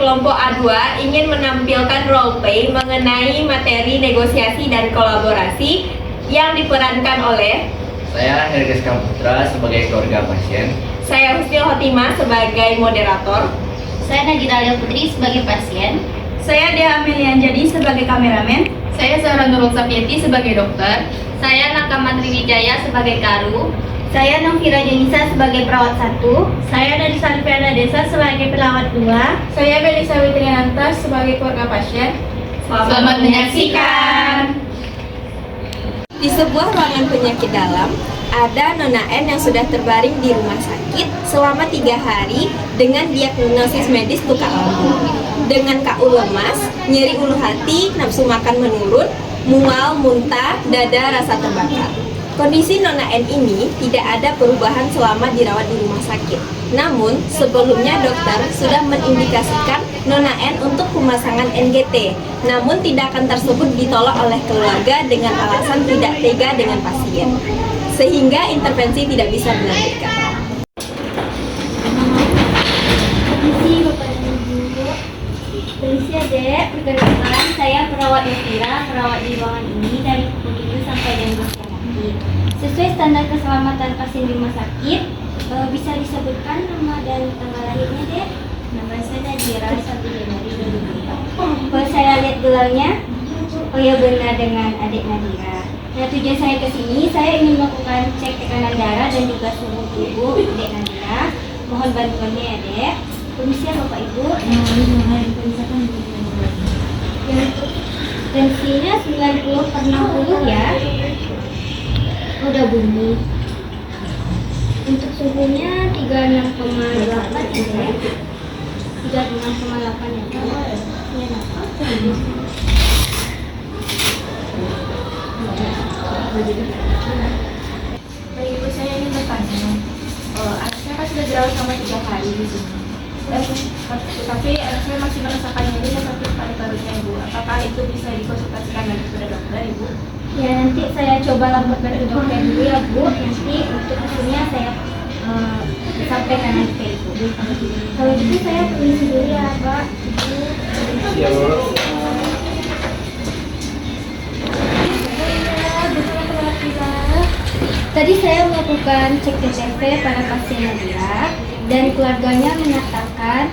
kelompok A2 ingin menampilkan roleplay mengenai materi negosiasi dan kolaborasi yang diperankan oleh saya Herges Kaputra sebagai keluarga pasien. saya Husnil Khotimah sebagai moderator. Saya Najira Alia Putri sebagai pasien. Saya Dea Amelian Jadi sebagai kameramen. Saya Zahra Nurul Safiati sebagai dokter. Saya Nakama Triwijaya sebagai karu. Saya Novira Junisa sebagai perawat 1. Saya dari Salviana Desa sebagai perawat 2. Saya Belisa Witriananta sebagai keluarga pasien. Selamat menyaksikan. Di sebuah ruangan penyakit dalam, ada Nona N yang sudah terbaring di rumah sakit selama 3 hari dengan diagnosis medis luka lambung. Dengan KU lemas, nyeri ulu hati, nafsu makan menurun, mual, muntah, dada rasa terbakar. Kondisi Nona N ini tidak ada perubahan selama dirawat di rumah sakit. Namun, sebelumnya dokter sudah mengindikasikan Nona N untuk pemasangan NGT. Namun, tindakan tersebut ditolak oleh keluarga dengan alasan tidak tega dengan pasien, sehingga intervensi tidak bisa dilanjutkan. Permisi Dek, perkenalkan saya perawat Novira, perawat di ruangan ini dari pukul 7 sampai jam 12 siang nanti. Sesuai standar keselamatan pasien di rumah sakit, bisa disebutkan nama dan tanggal lahirnya Dek? Nama saya Najira, 1 Januari 2004. Kalau saya lihat gelarnya, oh ya benar dengan adik Nadira. Nah, tujuan saya ke sini, saya ingin melakukan cek tekanan darah dan juga suhu tubuh adik Nadira. Mohon bantuannya ya Dek. Permisi ya Bapak Ibu. Untuk tensinya 90/60 ya. Udah bunyi. Untuk suhunya 36,8 ya. 36,8 ya. Baik Ibu, saya ingin bertanya. Anaknya kan sudah dirawat selama 3 hari di sini. Tapi saya masih merasakan nyeri dan sakit paru-parunya Ibu. Apakah itu bisa dikonsultasikan lagi kepada dokter Ibu? Ya nanti saya coba laporkan ke dokter dulu ya Bu. Nanti untuk hasilnya saya sampaikan lagi ke Ibu. Kalau gitu saya permisi dulu ya Pak. Iya, Bu. Tadi saya melakukan cek TTP pada pasien Nadira dan keluarganya mengatakan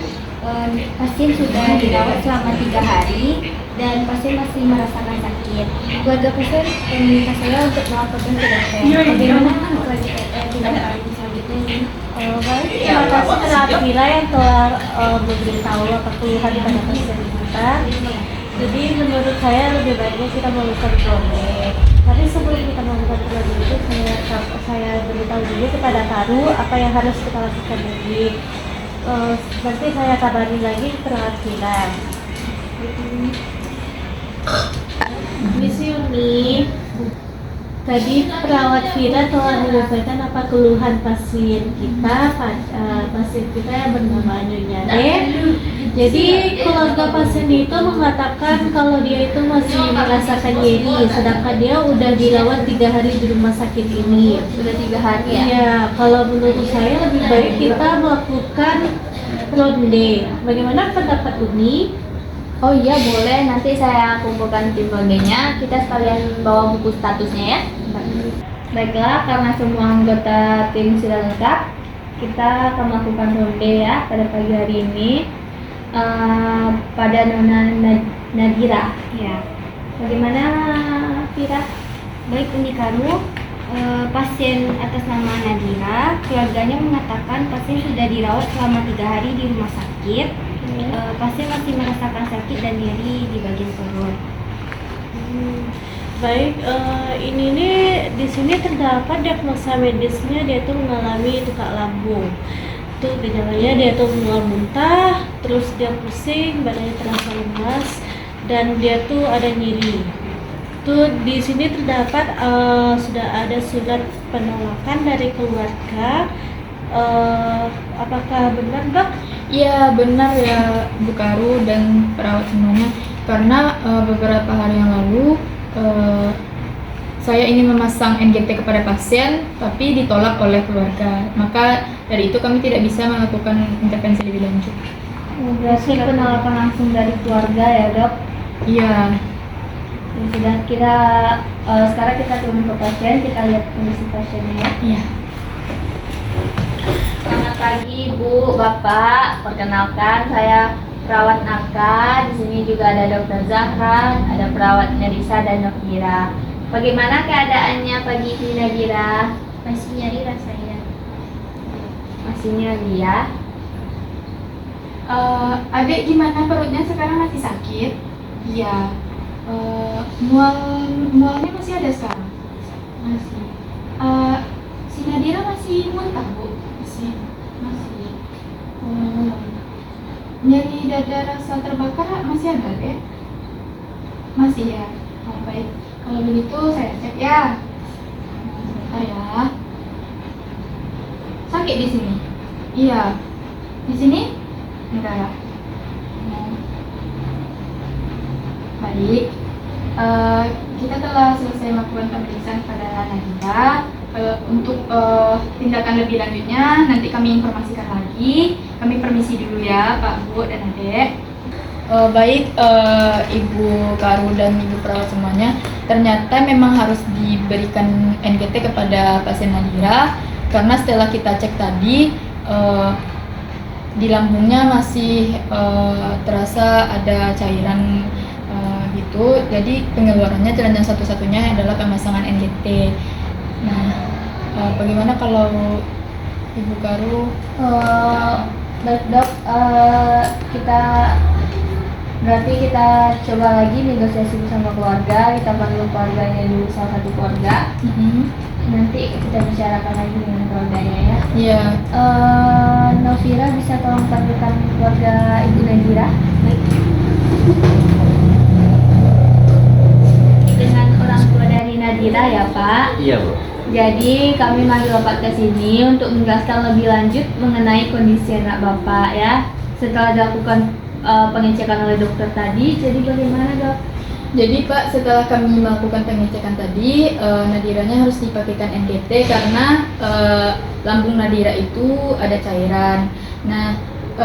pasien sudah dirawat selama 3 hari dan pasien masih merasakan sakit. Keluarga pasien meminta saya untuk melaporkan ke dokter. Bagaimana tindakan selanjutnya ini? Baik, terima kasih terhadap Mira yang telah memberitahu apa keluhan pada pasien kita. Jadi menurut saya lebih baiknya kita melakukan proses. Tapi sebelum kita melakukan proses itu saya beritahu dulu kepada Karu apa yang harus kita lakukan lagi. Nanti saya kabari lagi perawat kita. Misi Uni, tadi perawat Vira telah menyampaikan apa keluhan pasien kita, pasien kita yang bernama Nyonya De. Jadi keluarga pasien itu mengatakan kalau dia itu masih merasakan nyeri, sedangkan dia udah dirawat 3 hari di rumah sakit ini. Sudah 3 hari ya? Iya, kalau menurut saya lebih baik kita melakukan ronde. Bagaimana pendapat Uni? Oh iya boleh, nanti saya kumpulkan tim rondenya. Kita sekalian bawa buku statusnya ya. Baiklah, karena semua anggota tim sudah lengkap, kita akan melakukan ronde ya pada pagi hari ini. Pada Nona Nadira ya. Bagaimana Vira? Baik Uni Karu, pasien atas nama Nadira, keluarganya mengatakan pasien sudah dirawat selama 3 hari di rumah sakit. Pasien masih merasakan sakit dan nyeri di bagian perut. Baik, ini nih di sini terdapat diagnosa medisnya dia tuh mengalami luka lambung. Tuh gejalanya dia tuh mual-muntah, terus dia pusing, badannya terasa lemas, dan dia tuh ada nyeri. Tuh di sini terdapat sudah ada surat penolakan dari keluarga. Apakah benar, Dok? Iya benar ya Bu Karu dan perawat semuanya. Karena beberapa hari yang lalu saya ingin memasang NGT kepada pasien, tapi ditolak oleh keluarga. Maka dari itu kami tidak bisa melakukan intervensi lebih lanjut. Berarti penolakan langsung dari keluarga ya dok? Iya. Ya, sudah kita sekarang kita turun ke pasien, kita lihat kondisi pasiennya ya. Iya. Selamat pagi Bu, Bapak. Perkenalkan saya perawat Naka. Di sini juga ada Dokter Zahra, ada perawat Nerisa dan Nokira. Bagaimana keadaannya pagi ini Nadira? Masih nyari rasanya. Masih nyeri ya? Adik gimana perutnya sekarang masih sakit? Iya. Mualnya masih ada sekarang? Masih. Si Nadira masih muntah Bu? Masih. Nyeri dada rasa terbakar masih ada deh? Masih ya? Oh, baik. Kalau begitu saya cek ya. Sebentar ya. Sakit di sini? Iya. Di sini? Enggak ya? Baik. Kita telah selesai melakukan pemeriksaan pada Nadira. Untuk tindakan lebih lanjutnya nanti kami informasikan lagi. Kami permisi dulu ya Pak, Bu, dan Adik. Baik Ibu Karu dan Ibu perawat semuanya. Ternyata memang harus diberikan NGT kepada pasien Nadira karena setelah kita cek tadi di lambungnya masih terasa ada cairan gitu. Jadi pengeluarannya jalan yang satu-satunya adalah pemasangan NGT. Nah, bagaimana kalau Ibu Karu? Baik dok, kita berarti kita coba lagi negosiasi bersama keluarga. Kita panggil keluarganya dulu, salah satu keluarga. Nanti kita bicarakan lagi dengan keluarganya ya. Iya. Novira bisa tolong panggilkan keluarga Ibu Nadira. Baik. Dengan orang tua dari Nadira ya Pak. Iya Bu. Jadi kami manggil Bapak ke sini untuk menjelaskan lebih lanjut mengenai kondisi anak Bapak ya. Setelah dilakukan pengecekan oleh dokter tadi, jadi bagaimana dok? Jadi Pak, setelah kami melakukan pengecekan tadi, Nadiranya harus dipakaikan NGT karena lambung Nadira itu ada cairan. Nah,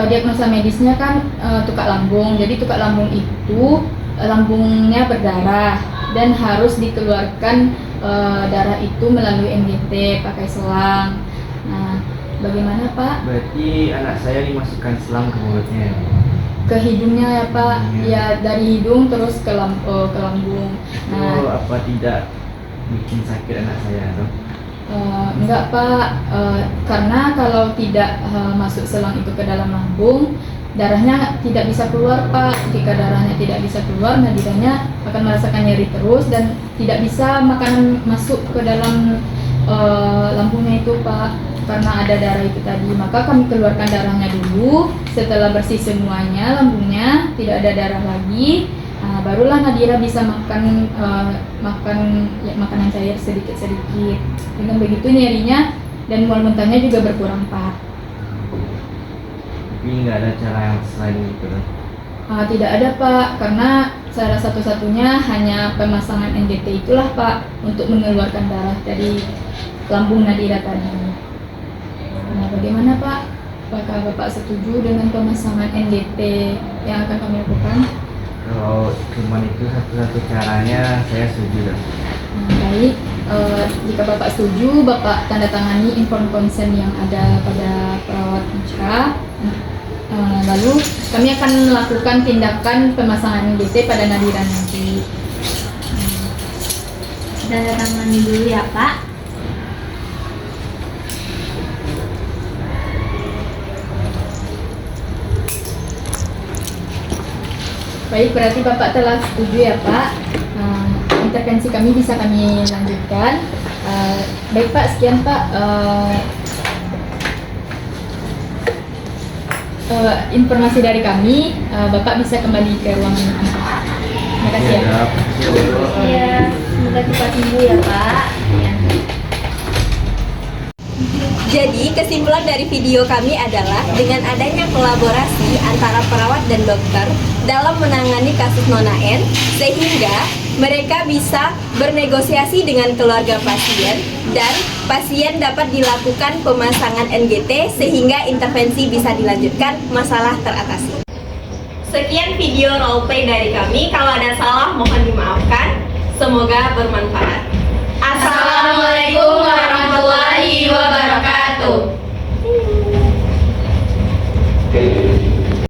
diagnosa medisnya kan tukak lambung. Jadi tukak lambung itu lambungnya berdarah dan harus dikeluarkan darah itu melalui NGT pakai selang. Nah, bagaimana Pak? Berarti anak saya dimasukkan selang ke mulutnya ya Bu? Ke hidungnya ya Pak, ya dari hidung terus ke lambung. Itu apa tidak bikin sakit anak saya dok? Enggak Pak, karena kalau tidak masuk selang itu ke dalam lambung, darahnya tidak bisa keluar Pak. Jika darahnya tidak bisa keluar, Nadiranya akan merasakan nyeri terus dan tidak bisa makanan masuk ke dalam lambungnya itu Pak. Karena ada darah itu tadi, maka kami keluarkan darahnya dulu. Setelah bersih semuanya lambungnya, tidak ada darah lagi, barulah Nadira bisa makan makanan cair sedikit-sedikit. Dengan begitu nyerinya dan mual muntahnya juga berkurang Pak. Tapi nggak ada cara yang selain itu dok? Tidak ada Pak, karena cara satu-satunya hanya pemasangan NGT itulah Pak untuk mengeluarkan darah dari lambung Nadira tadi. Nah, bagaimana Pak? Apakah Bapak setuju dengan pemasangan NGT yang akan kami lakukan? Kalau cuma itu satu-satu caranya, saya setuju dok. Baik, jika Bapak setuju, Bapak tanda tangani inform consent yang ada pada perawat Mitra. Lalu kami akan melakukan tindakan pemasangan NGT pada Nadira nanti. Tanda tangani dulu ya Pak. Baik, berarti Bapak telah setuju ya Pak. Intervensi kami bisa kami lanjutkan. Baik Pak, sekian Pak. Informasi dari kami, Bapak bisa kembali ke ruangan Anda. Terima kasih ya. Dok. Iya, semoga cepat sembuh ya Pak. Ya. Jadi kesimpulan dari video kami adalah dengan adanya kolaborasi antara perawat dan dokter dalam menangani kasus Nona N, sehingga mereka bisa bernegosiasi dengan keluarga pasien dan pasien dapat dilakukan pemasangan NGT sehingga intervensi bisa dilanjutkan, masalah teratasi. Sekian video roleplay dari kami. Kalau ada salah mohon dimaafkan. Semoga bermanfaat.